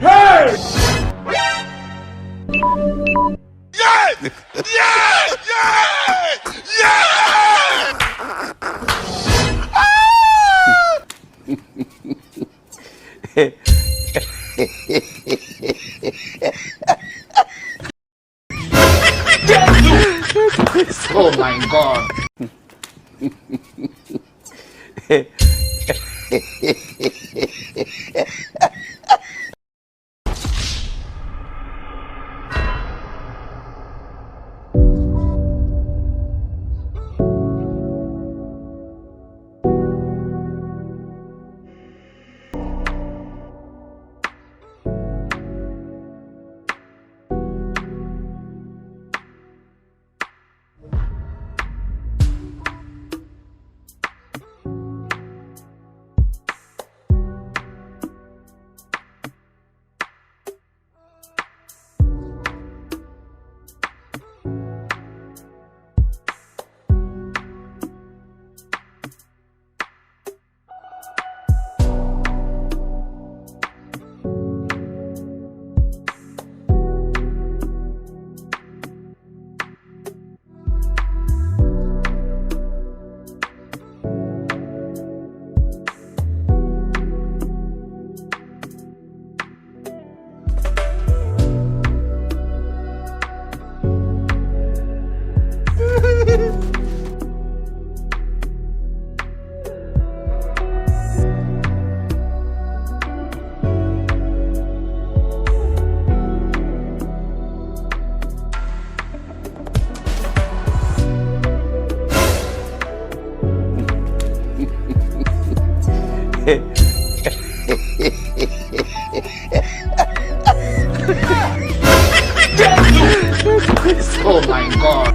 Hey! Yeah! Yeah! Yeah! Yeah! Oh my God. Oh my God.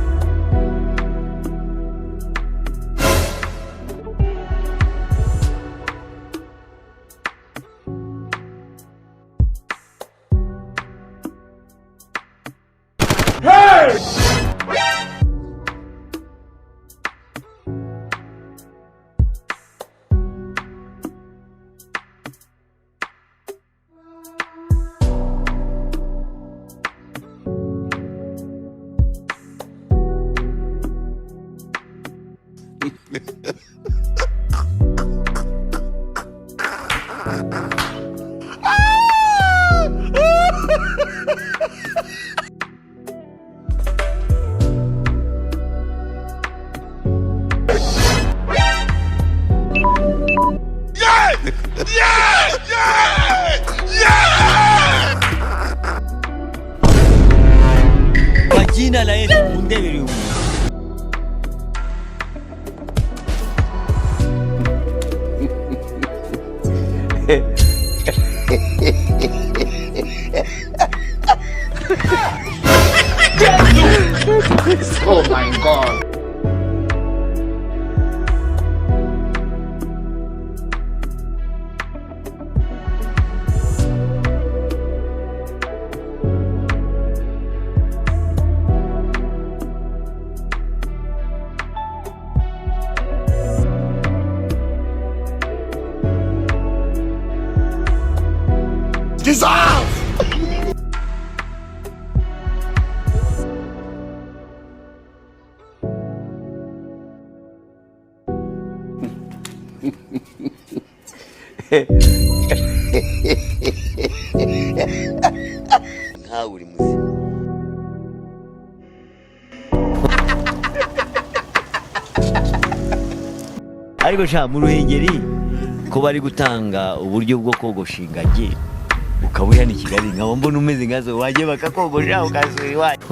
Hey! Yeah! Yeah! Yeah! Kwa jina la Yesu undebere umu. Oh my God. Dissolve! Nkawe uri muzima. Ariko sha mu Ruhengeri ko bari gutanga uburyo bwo kogosha ingagi ukaba uri hano i Kigali nkaba mbona umeze nkazo wagiye bakakogosha ukasubira iwanyu.